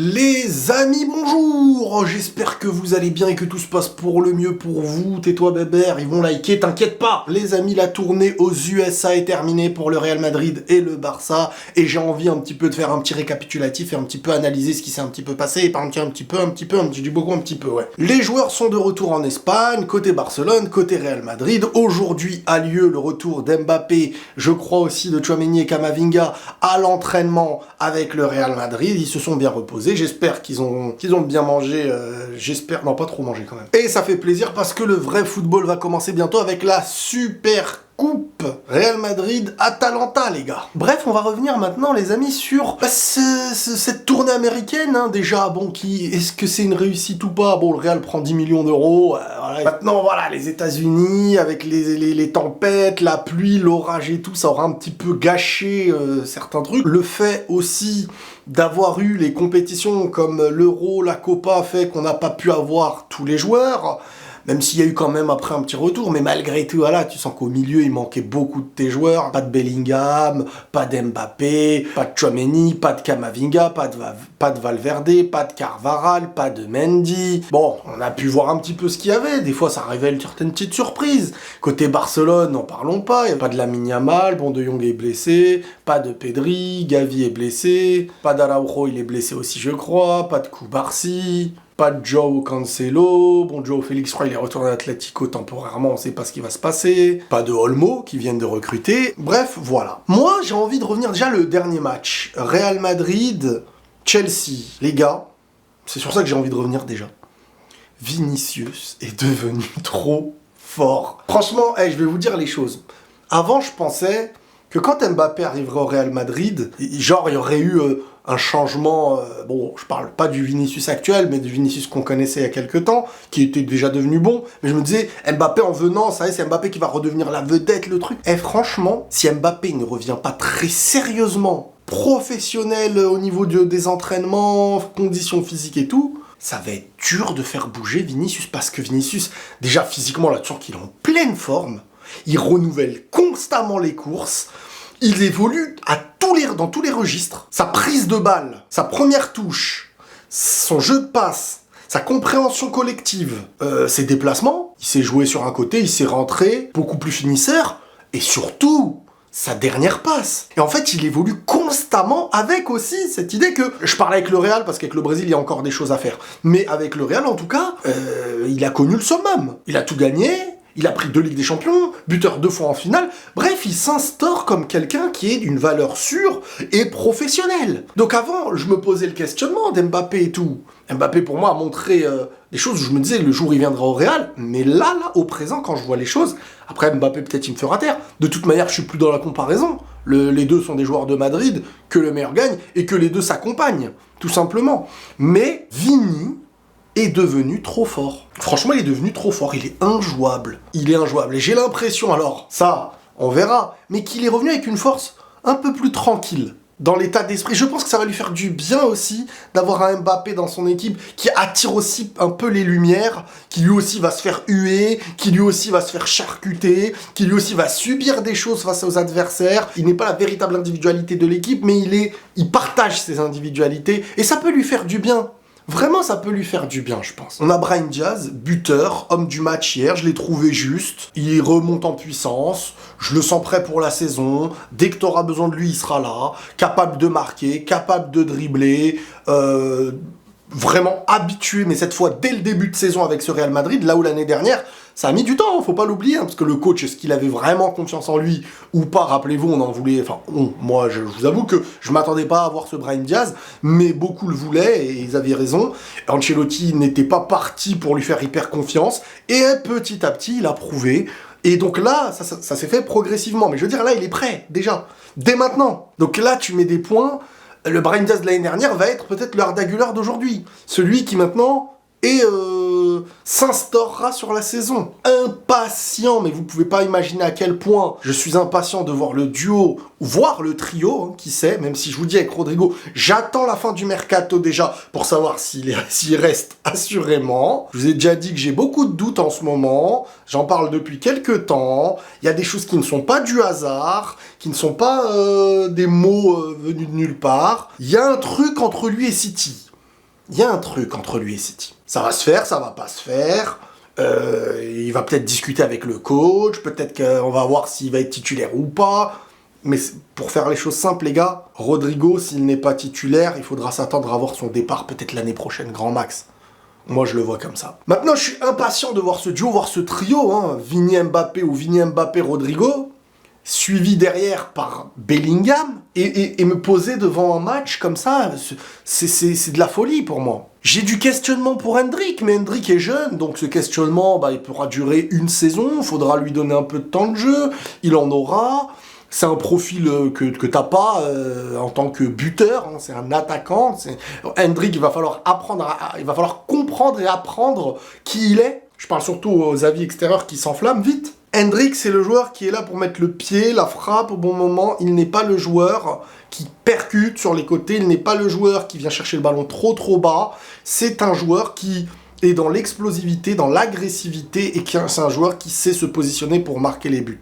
Les amis, bonjour. J'espère que vous allez bien et que tout se passe pour le mieux pour vous. Tais-toi bébert, ils vont liker, t'inquiète pas. Les amis, la tournée aux USA est terminée pour le Real Madrid et le Barça. Et j'ai envie un petit peu de faire un petit récapitulatif et un petit peu analyser ce qui s'est un petit peu passé. Et pas un petit peu, beaucoup, un petit peu, ouais. Les joueurs sont de retour en Espagne, côté Barcelone, côté Real Madrid. Aujourd'hui a lieu le retour d'Mbappé, je crois aussi de Tchouaméni et Camavinga à l'entraînement avec le Real Madrid. Ils se sont bien reposés. J'espère qu'ils ont bien mangé, j'espère, non pas trop mangé quand même. Et ça fait plaisir parce que le vrai football va commencer bientôt avec la Super Coupe Real Madrid-Atalanta, les gars. Bref, on va revenir maintenant, les amis, sur cette tournée américaine, hein, déjà, bon, est-ce que c'est une réussite ou pas? Bon, le Real prend 10 millions d'euros, voilà. Maintenant, voilà, les États-Unis, avec les tempêtes, la pluie, l'orage et tout, ça aura un petit peu gâché certains trucs. Le fait aussi d'avoir eu les compétitions comme l'Euro, la Copa, fait qu'on n'a pas pu avoir tous les joueurs, même s'il y a eu quand même après un petit retour, mais malgré tout, voilà, tu sens qu'au milieu, il manquait beaucoup de tes joueurs. Pas de Bellingham, pas d'Mbappé, pas de Tchouaméni, pas de Camavinga, pas de Valverde, pas de Carvajal, pas de Mendy. Bon, on a pu voir un petit peu ce qu'il y avait. Des fois, ça révèle certaines petites surprises. Côté Barcelone, n'en parlons pas. Il n'y a pas de Lamine Yamal, bon, De Jong est blessé, pas de Pedri, Gavi est blessé, pas d'Araujo, il est blessé aussi, je crois, pas de Koubarsi. Pas de Joao Cancelo, bon Joao Félix, je crois il est retourné à l'Atlético temporairement, on sait pas ce qui va se passer. Pas de Olmo qui viennent de recruter. Bref, voilà. Moi j'ai envie de revenir déjà le dernier match. Real Madrid, Chelsea. Les gars, c'est sur ça que j'ai envie de revenir déjà. Vinicius est devenu trop fort. Franchement, je vais vous dire les choses. Avant je pensais que quand Mbappé arriverait au Real Madrid, genre il y aurait eu un changement, bon, je parle pas du Vinicius actuel, mais du Vinicius qu'on connaissait il y a quelques temps, qui était déjà devenu bon, mais je me disais, Mbappé en venant, ça y est, c'est Mbappé qui va redevenir la vedette, le truc. Et franchement, si Mbappé ne revient pas très sérieusement, professionnel au niveau des entraînements, conditions physiques et tout, ça va être dur de faire bouger Vinicius, parce que Vinicius, déjà physiquement, là, tu sens qu'il est en pleine forme, il renouvelle constamment les courses, il évolue dans tous les registres. Sa prise de balle, sa première touche, son jeu de passe, sa compréhension collective, ses déplacements, il s'est joué sur un côté, il s'est rentré, beaucoup plus finisseur, et surtout, sa dernière passe. Et en fait, il évolue constamment avec aussi cette idée que... Je parle avec le Real, parce qu'avec le Brésil, il y a encore des choses à faire. Mais avec le Real, en tout cas, il a connu le summum. Il a tout gagné. Il a pris 2 Ligues des Champions, buteur 2 fois en finale. Bref, il s'instaure comme quelqu'un qui est d'une valeur sûre et professionnelle. Donc avant, je me posais le questionnement d'Mbappé et tout. Mbappé, pour moi, a montré des choses où je me disais, le jour il viendra au Real. Mais là, au présent, quand je vois les choses... Après, Mbappé, peut-être, il me fera taire. De toute manière, je suis plus dans la comparaison. Les deux sont des joueurs de Madrid, que le meilleur gagne, et que les deux s'accompagnent, tout simplement. Mais Vini est devenu trop fort. Franchement, il est devenu trop fort. Il est injouable. Il est injouable. Et j'ai l'impression, alors, ça, on verra, mais qu'il est revenu avec une force un peu plus tranquille dans l'état d'esprit. Je pense que ça va lui faire du bien aussi d'avoir un Mbappé dans son équipe qui attire aussi un peu les lumières, qui lui aussi va se faire huer, qui lui aussi va se faire charcuter, qui lui aussi va subir des choses face aux adversaires. Il n'est pas la véritable individualité de l'équipe, mais il partage ses individualités et ça peut lui faire du bien. Vraiment, ça peut lui faire du bien, je pense. On a Brahim Diaz, buteur, homme du match hier, je l'ai trouvé juste. Il remonte en puissance, je le sens prêt pour la saison. Dès que tu auras besoin de lui, il sera là. Capable de marquer, capable de dribbler, vraiment habitué, mais cette fois dès le début de saison avec ce Real Madrid, là où l'année dernière, ça a mis du temps, faut pas l'oublier, hein, parce que le coach, est-ce qu'il avait vraiment confiance en lui ou pas? Rappelez-vous, on en voulait, enfin, moi, je vous avoue que je m'attendais pas à voir ce Brahim Diaz, mais beaucoup le voulaient, et ils avaient raison. Ancelotti n'était pas parti pour lui faire hyper confiance, et petit à petit, il a prouvé. Et donc là, ça s'est fait progressivement, mais je veux dire, là, il est prêt, déjà, dès maintenant. Donc là, tu mets des points, le Brahim Diaz de l'année dernière va être peut-être le Arda Güler d'aujourd'hui. Celui qui maintenant s'instaurera sur la saison. Impatient, mais vous pouvez pas imaginer à quel point je suis impatient de voir le duo, voire le trio, hein, qui sait, même si je vous dis avec Rodrigo, j'attends la fin du mercato déjà pour savoir s'il reste assurément. Je vous ai déjà dit que j'ai beaucoup de doutes en ce moment, j'en parle depuis quelques temps, il y a des choses qui ne sont pas du hasard, qui ne sont pas des mots venus de nulle part. Il y a un truc entre lui et City. il y a un truc entre lui et City. Ça va se faire, ça va pas se faire. Il va peut-être discuter avec le coach, peut-être qu'on va voir s'il va être titulaire ou pas. Mais pour faire les choses simples, les gars, Rodrigo, s'il n'est pas titulaire, il faudra s'attendre à voir son départ peut-être l'année prochaine, grand max. Moi, je le vois comme ça. Maintenant, je suis impatient de voir ce duo, voir ce trio, hein, Vini Mbappé ou Vini Mbappé Rodrigo, suivi derrière par Bellingham, et me poser devant un match comme ça, c'est de la folie pour moi. J'ai du questionnement pour Endrick, mais Endrick est jeune, donc ce questionnement, il pourra durer une saison, il faudra lui donner un peu de temps de jeu, il en aura. C'est un profil que t'as pas en tant que buteur, hein, c'est un attaquant. Endrick, il va falloir il va falloir comprendre et apprendre qui il est. Je parle surtout aux avis extérieurs qui s'enflamment vite. Endrick, c'est le joueur qui est là pour mettre le pied, la frappe au bon moment. Il n'est pas le joueur qui percute sur les côtés. Il n'est pas le joueur qui vient chercher le ballon trop bas. C'est un joueur qui est dans l'explosivité, dans l'agressivité, et c'est un joueur qui sait se positionner pour marquer les buts.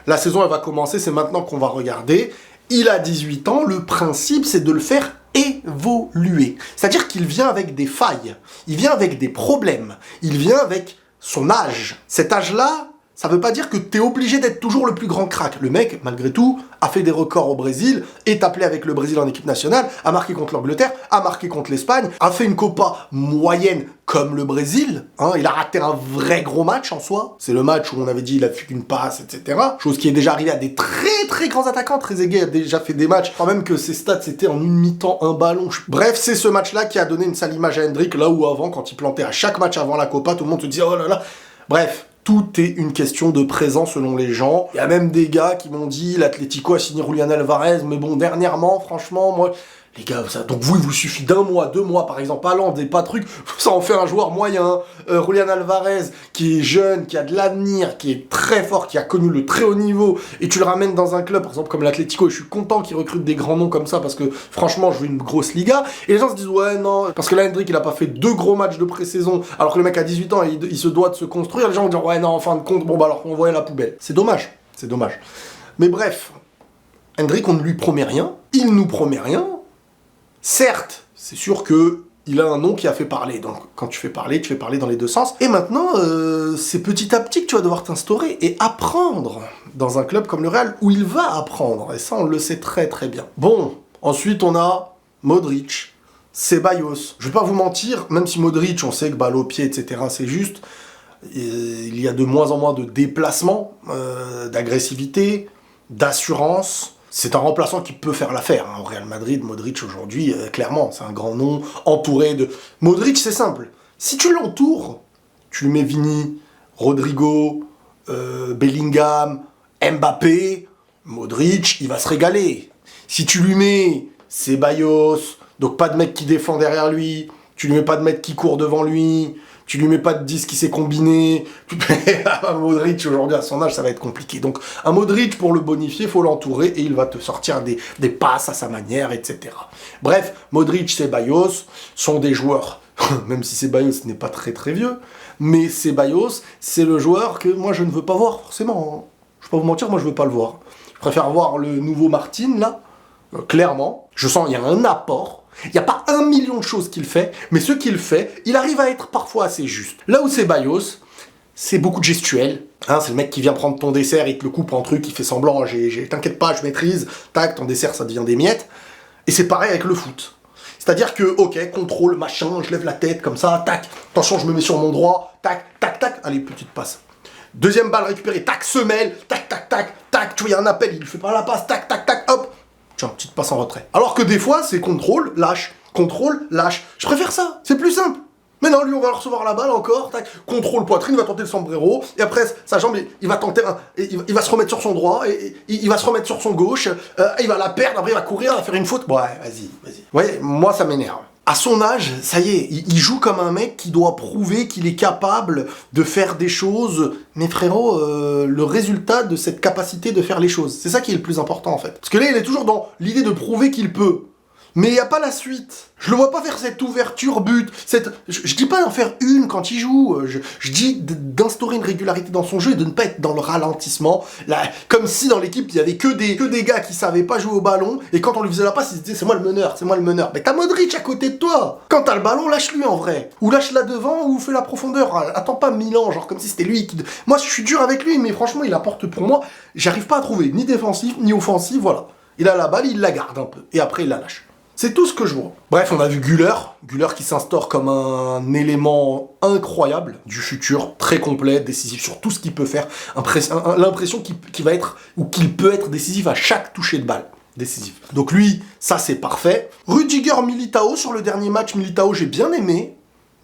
La saison, elle va commencer, c'est maintenant qu'on va regarder. Il a 18 ans, le principe, c'est de le faire évoluer. C'est-à-dire qu'il vient avec des failles, il vient avec des problèmes, il vient avec son âge. Cet âge-là, ça veut pas dire que t'es obligé d'être toujours le plus grand crack. Le mec, malgré tout, a fait des records au Brésil, est appelé avec le Brésil en équipe nationale, a marqué contre l'Angleterre, a marqué contre l'Espagne, a fait une Copa moyenne comme le Brésil. Hein, il a raté un vrai gros match en soi. C'est le match où on avait dit il a fait qu'une passe, etc. Chose qui est déjà arrivée à des très grands attaquants. Trezeguet a déjà fait des matchs, quand même que ses stats c'était en une mi-temps, un ballon. Bref, c'est ce match-là qui a donné une sale image à Endrick, là où avant, quand il plantait à chaque match avant la Copa, tout le monde se disait oh là là. Bref. Tout est une question de présent selon les gens. Il y a même des gars qui m'ont dit l'Atlético a signé Julián Alvarez, mais bon, dernièrement, franchement, moi... Les gars, donc il vous suffit d'un mois, 2 mois, par exemple, Haaland et pas truc, ça en fait un joueur moyen. Julián Alvarez, qui est jeune, qui a de l'avenir, qui est très fort, qui a connu le très haut niveau, et tu le ramènes dans un club, par exemple, comme l'Atlético, et je suis content qu'il recrute des grands noms comme ça, parce que, franchement, je veux une grosse Liga, et les gens se disent, ouais, non, parce que là, Endrick, il a pas fait 2 gros matchs de pré-saison, alors que le mec a 18 ans, et il se doit de se construire, les gens vont dire, ouais, non, en fin de compte, bon, alors on voyait la poubelle. C'est dommage. Mais bref, Endrick, on ne lui promet rien, il nous promet rien. Certes, c'est sûr qu'il a un nom qui a fait parler, donc quand tu fais parler dans les deux sens. Et maintenant, c'est petit à petit que tu vas devoir t'instaurer et apprendre dans un club comme le Real, où il va apprendre, et ça on le sait très bien. Bon, ensuite on a Modric, Ceballos. Je vais pas vous mentir, même si Modric, on sait que balle au pied, etc., c'est juste, il y a de moins en moins de déplacements, d'agressivité, d'assurance. C'est un remplaçant qui peut faire l'affaire. Hein. Au Real Madrid, Modric aujourd'hui, clairement, c'est un grand nom, entouré de... Modric, c'est simple. Si tu l'entoures, tu lui mets Vini, Rodrigo, Bellingham, Mbappé, Modric, il va se régaler. Si tu lui mets Ceballos, donc pas de mec qui défend derrière lui, tu lui mets pas de mec qui court devant lui, tu lui mets pas de 10 qui sait combiner, un Modric aujourd'hui à son âge ça va être compliqué. Donc un Modric pour le bonifier, faut l'entourer et il va te sortir des passes à sa manière, etc. Bref, Modric, Ceballos sont des joueurs, même si Ceballos n'est pas très vieux, mais Ceballos c'est le joueur que moi je ne veux pas voir forcément. Hein. Je vais pas vous mentir, moi je veux pas le voir. Je préfère voir le nouveau Martin là, clairement. Je sens qu'il y a un apport. Il n'y a pas 1 million de choses qu'il fait, mais ce qu'il fait, il arrive à être parfois assez juste. Là où Ceballos, c'est beaucoup de gestuel. Hein, c'est le mec qui vient prendre ton dessert, il te le coupe en truc, il fait semblant, t'inquiète pas, je maîtrise, tac, ton dessert ça devient des miettes. Et c'est pareil avec le foot. C'est-à-dire que, ok, contrôle, machin, je lève la tête comme ça, tac, attention, je me mets sur mon droit, tac, allez, petite passe. Deuxième balle récupérée, tac, semelle, tac, tu vois, il y a un appel, il fait pas la passe, tac, hop. Tiens, petite passe en retrait. Alors que des fois, c'est contrôle, lâche. Je préfère ça, c'est plus simple. Mais non, lui, on va recevoir la balle encore, tac, contrôle poitrine, il va tenter le sombrero, et après, sa jambe, il va tenter, il va se remettre sur son droit, et il va se remettre sur son gauche, il va la perdre, après il va courir, il va faire une faute. Ouais, vas-y. Vous voyez, moi, ça m'énerve. À son âge, ça y est, il joue comme un mec qui doit prouver qu'il est capable de faire des choses. Mais frérot, le résultat de cette capacité de faire les choses, c'est ça qui est le plus important en fait. Parce que là, il est toujours dans l'idée de prouver qu'il peut. Mais il n'y a pas la suite. Je le vois pas faire cette ouverture but. Je dis pas d'en faire une quand il joue. Je dis d'instaurer une régularité dans son jeu et de ne pas être dans le ralentissement. Là, comme si dans l'équipe, il y avait que des gars qui savaient pas jouer au ballon. Et quand on lui faisait la passe, ils se disaient c'est moi le meneur, c'est moi le meneur. Mais t'as Modric à côté de toi. Quand t'as le ballon, lâche-lui en vrai. Ou lâche-la devant ou fais la profondeur. Attends pas Milan, genre comme si c'était lui qui... Moi, je suis dur avec lui, mais franchement, il apporte pour moi. J'arrive pas à trouver ni défensif, ni offensif, voilà. Il a la balle, il la garde un peu. Et après, il la lâche. C'est tout ce que je vois. Bref, on a vu Güler qui s'instaure comme un élément incroyable du futur, très complet, décisif sur tout ce qu'il peut faire. L'impression qu'il va être, ou qu'il peut être décisif à chaque toucher de balle. Décisif. Donc lui, ça c'est parfait. Rudiger Militao, sur le dernier match, Militao, j'ai bien aimé.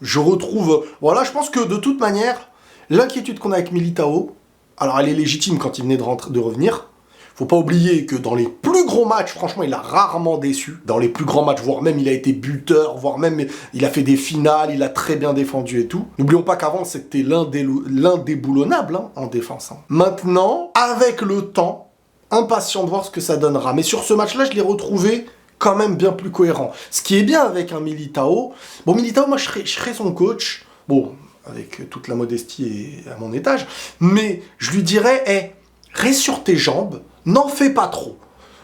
Je retrouve... Voilà, je pense que de toute manière, l'inquiétude qu'on a avec Militao, alors elle est légitime quand il venait de revenir. Faut pas oublier que dans les plus gros matchs, franchement, il a rarement déçu. Dans les plus grands matchs, voire même il a été buteur, voire même il a fait des finales, il a très bien défendu et tout. N'oublions pas qu'avant, c'était l'indéboulonnable hein, en défense. Hein. Maintenant, avec le temps, impatient de voir ce que ça donnera. Mais sur ce match-là, je l'ai retrouvé quand même bien plus cohérent. Ce qui est bien avec un Militao... Bon, Militao, moi, je serais son coach. Bon, avec toute la modestie et à mon étage. Mais je lui dirais, hey, reste sur tes jambes. N'en fais pas trop.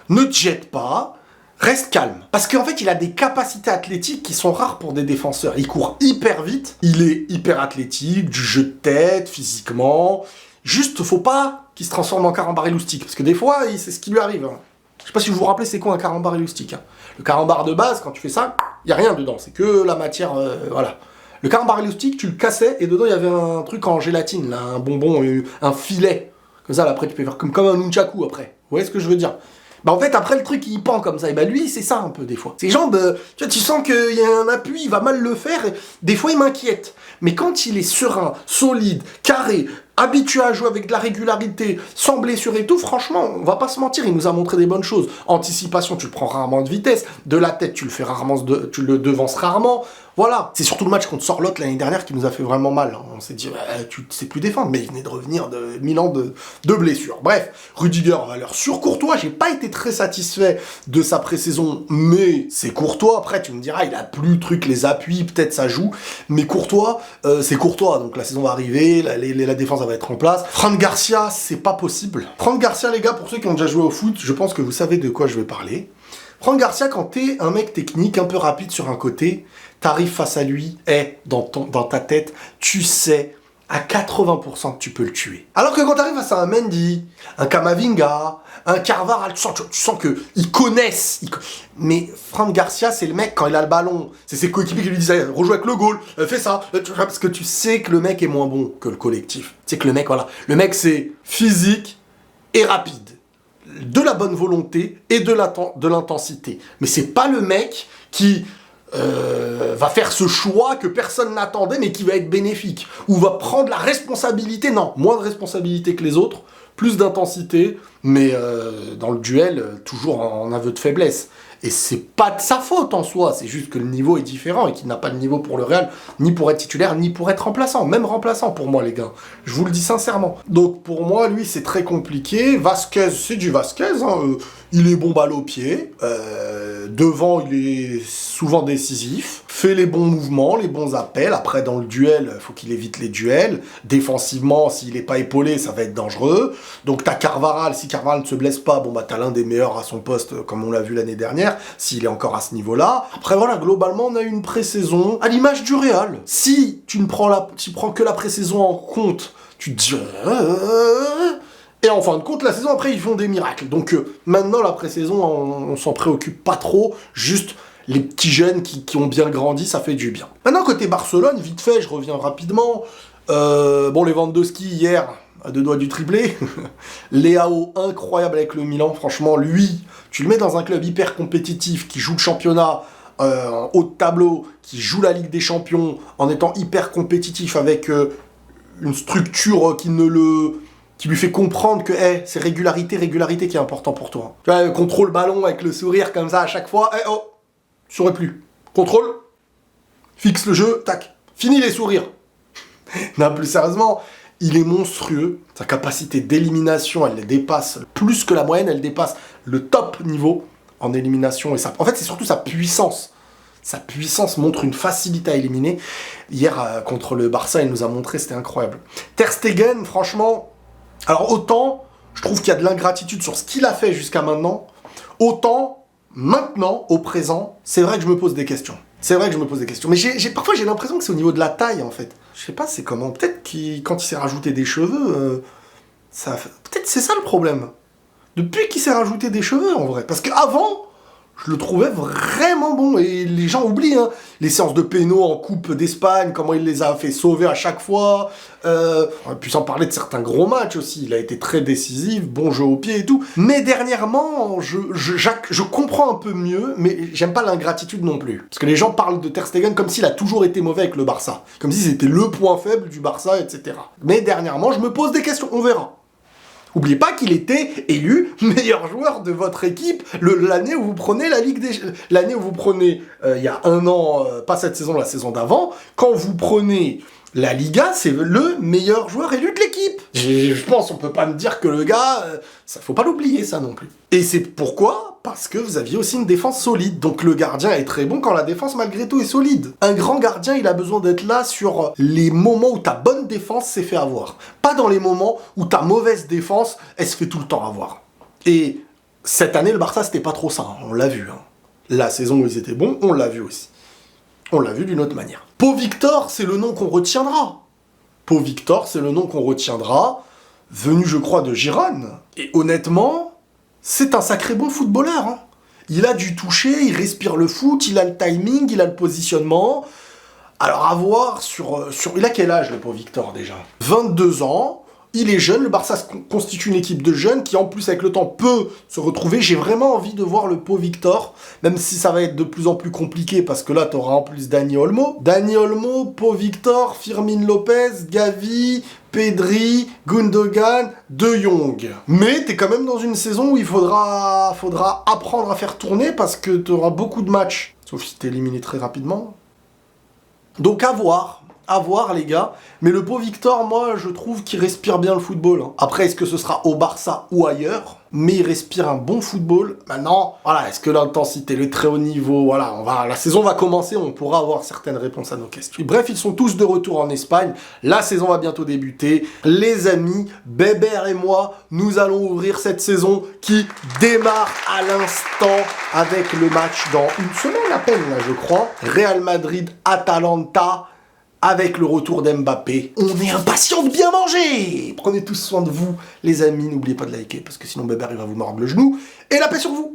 Ne te jette pas. Reste calme. Parce qu'en fait, il a des capacités athlétiques qui sont rares pour des défenseurs. Il court hyper vite. Il est hyper athlétique, du jeu de tête, physiquement. Juste, faut pas qu'il se transforme en carambar élastique. Parce que des fois, c'est ce qui lui arrive. Hein. Je sais pas si vous vous rappelez, c'est quoi un carambar élastique. Hein. Le carambar de base, quand tu fais ça, il n'y a rien dedans. C'est que la matière, voilà. Le carambar élastique, tu le cassais et dedans, il y avait un truc en gélatine, là, un bonbon, un filet. Comme ça, là, après, tu peux faire comme un nunchaku, après. Vous voyez ce que je veux dire? Bah, en fait, après, le truc, il pend comme ça. Et bah, lui, c'est ça, un peu, des fois. Ses jambes, tu sens qu'il y a un appui, il va mal le faire. Et des fois, il m'inquiète. Mais quand il est serein, solide, carré, habitué à jouer avec de la régularité, sans blessure et tout, franchement, on va pas se mentir, il nous a montré des bonnes choses. Anticipation, tu le prends rarement de vitesse. De la tête, tu tu le devances rarement. Voilà. C'est surtout le match contre Sorloth l'année dernière qui nous a fait vraiment mal. On s'est dit, tu sais plus défendre, mais il venait de revenir de 1000 ans de blessures. Bref, Rudiger, valeur sur Courtois. J'ai pas été très satisfait de sa pré-saison, mais c'est Courtois. Après, tu me diras, il a plus le truc, les appuis, peut-être ça joue. Mais Courtois, c'est Courtois. Donc la saison va arriver, la défense va être en place. Fran Garcia, c'est pas possible. Fran Garcia, les gars, pour ceux qui ont déjà joué au foot, je pense que vous savez de quoi je vais parler. Fran Garcia, quand t'es un mec technique, un peu rapide sur un côté, t'arrives face à lui, et dans ta tête, tu sais à 80% que tu peux le tuer. Alors que quand t'arrives face à un Mendy, un Camavinga, un Carvajal, tu sens qu'ils connaissent. Mais Fran Garcia, c'est le mec, quand il a le ballon, c'est ses coéquipiers qui lui disent rejoue avec le goal, fais ça, parce que tu sais que le mec est moins bon que le collectif. Tu sais que le mec, voilà, le mec c'est physique et rapide. De la bonne volonté et de l'intensité. Mais c'est pas le mec qui va faire ce choix que personne n'attendait mais qui va être bénéfique. Ou va prendre la responsabilité. Non, moins de responsabilité que les autres, plus d'intensité, mais dans le duel, toujours en aveu de faiblesse. Et c'est pas de sa faute en soi, c'est juste que le niveau est différent et qu'il n'a pas de niveau pour le Real, ni pour être titulaire, ni pour être remplaçant. Même remplaçant pour moi, les gars. Je vous le dis sincèrement. Donc pour moi, lui, c'est très compliqué. Vasquez, c'est du Vasquez. Hein. Il est bon balle au pied. Devant, il est souvent décisif. Fait les bons mouvements, les bons appels. Après, dans le duel, il faut qu'il évite les duels. Défensivement, s'il n'est pas épaulé, ça va être dangereux. Donc t'as Carvajal. Si Carvajal ne se blesse pas, bon bah t'as l'un des meilleurs à son poste, comme on l'a vu l'année dernière. S'il est encore à ce niveau-là. Après voilà, globalement, on a eu une pré-saison à l'image du Real. Si tu prends que la pré-saison en compte, tu te dis... Et en fin de compte, la saison après, ils font des miracles. Donc maintenant, la pré-saison, on s'en préoccupe pas trop. Juste les petits jeunes qui ont bien grandi, ça fait du bien. Maintenant, côté Barcelone, vite fait, je reviens rapidement. Bon, Lewandowski, hier, à 2 doigts du triplé. Leao, incroyable avec le Milan. Franchement, lui, tu le mets dans un club hyper compétitif qui joue le championnat en haut de tableau, qui joue la Ligue des Champions en étant hyper compétitif avec une structure qui lui fait comprendre que c'est régularité qui est important pour toi. Tu vois, contrôle ballon avec le sourire comme ça à chaque fois. Tu saurais plus. Contrôle, fixe le jeu, tac. Fini les sourires. Non, plus sérieusement, il est monstrueux. Sa capacité d'élimination, elle dépasse plus que la moyenne, elle dépasse le top niveau en élimination. En fait, c'est surtout sa puissance. Sa puissance montre une facilité à éliminer. Hier, contre le Barça, il nous a montré, c'était incroyable. Ter Stegen, franchement, alors autant, je trouve qu'il y a de l'ingratitude sur ce qu'il a fait jusqu'à maintenant, autant, maintenant, au présent, c'est vrai que je me pose des questions. C'est vrai que je me pose des questions. Mais parfois, j'ai l'impression que c'est au niveau de la taille, en fait. Je sais pas, c'est comment. Peut-être quand il s'est rajouté des cheveux, peut-être c'est ça le problème. Depuis qu'il s'est rajouté des cheveux, en vrai. Parce qu'avant, je le trouvais vraiment bon. Et les gens oublient, hein, les séances de péno en Coupe d'Espagne, comment il les a fait sauver à chaque fois. On pu s'en parler de certains gros matchs aussi. Il a été très décisif, bon jeu au pied et tout. Mais dernièrement, je comprends un peu mieux, mais j'aime pas l'ingratitude non plus. Parce que les gens parlent de Ter Stegen comme s'il a toujours été mauvais avec le Barça. Comme si c'était le point faible du Barça, etc. Mais dernièrement, je me pose des questions, on verra. N'oubliez pas qu'il était élu meilleur joueur de votre équipe l'année où vous prenez la Ligue des... L'année où vous prenez, il y a un an, pas cette saison, la saison d'avant, quand vous prenez la Liga, c'est le meilleur joueur élu de l'équipe. Je pense, on peut pas me dire que le gars... ça faut pas l'oublier, ça non plus. Et c'est pourquoi ? Parce que vous aviez aussi une défense solide. Donc le gardien est très bon quand la défense, malgré tout, est solide. Un grand gardien, il a besoin d'être là sur les moments où ta bonne défense s'est fait avoir. Pas dans les moments où ta mauvaise défense, elle se fait tout le temps avoir. Et cette année, le Barça, c'était pas trop ça. Hein. On l'a vu. Hein. La saison où ils étaient bons, on l'a vu aussi. On l'a vu d'une autre manière. Pau Victor, c'est le nom qu'on retiendra. Pau Victor, c'est le nom qu'on retiendra, venu, je crois, de Gérone. Et honnêtement, c'est un sacré bon footballeur. Hein. Il a du toucher, il respire le foot, il a le timing, il a le positionnement. Alors à voir sur... Il a quel âge, le Pau Victor, déjà ? 22 ans. Il est jeune, le Barça constitue une équipe de jeunes qui, en plus, avec le temps, peut se retrouver. J'ai vraiment envie de voir le Pau Victor, même si ça va être de plus en plus compliqué, parce que là, tu auras en plus Dani Olmo. Dani Olmo, Pau Victor, Firmin Lopez, Gavi, Pedri, Gundogan, De Jong. Mais t'es quand même dans une saison où il faudra apprendre à faire tourner, parce que tu auras beaucoup de matchs, sauf si t'es éliminé très rapidement. Donc à voir, les gars. Mais le Pau Victor, moi, je trouve qu'il respire bien le football. Hein. Après, est-ce que ce sera au Barça ou ailleurs ? Mais il respire un bon football. Maintenant, voilà, est-ce que l'intensité, le très haut niveau, voilà, la saison va commencer, on pourra avoir certaines réponses à nos questions. Et bref, ils sont tous de retour en Espagne. La saison va bientôt débuter. Les amis, Bébert et moi, nous allons ouvrir cette saison qui démarre à l'instant avec le match dans une semaine à peine, là, je crois. Real Madrid-Atalanta. Avec le retour d'Mbappé, on est impatients de bien manger. Prenez tous soin de vous, les amis. N'oubliez pas de liker, parce que sinon Bébert, il va vous mordre le genou. Et la paix sur vous.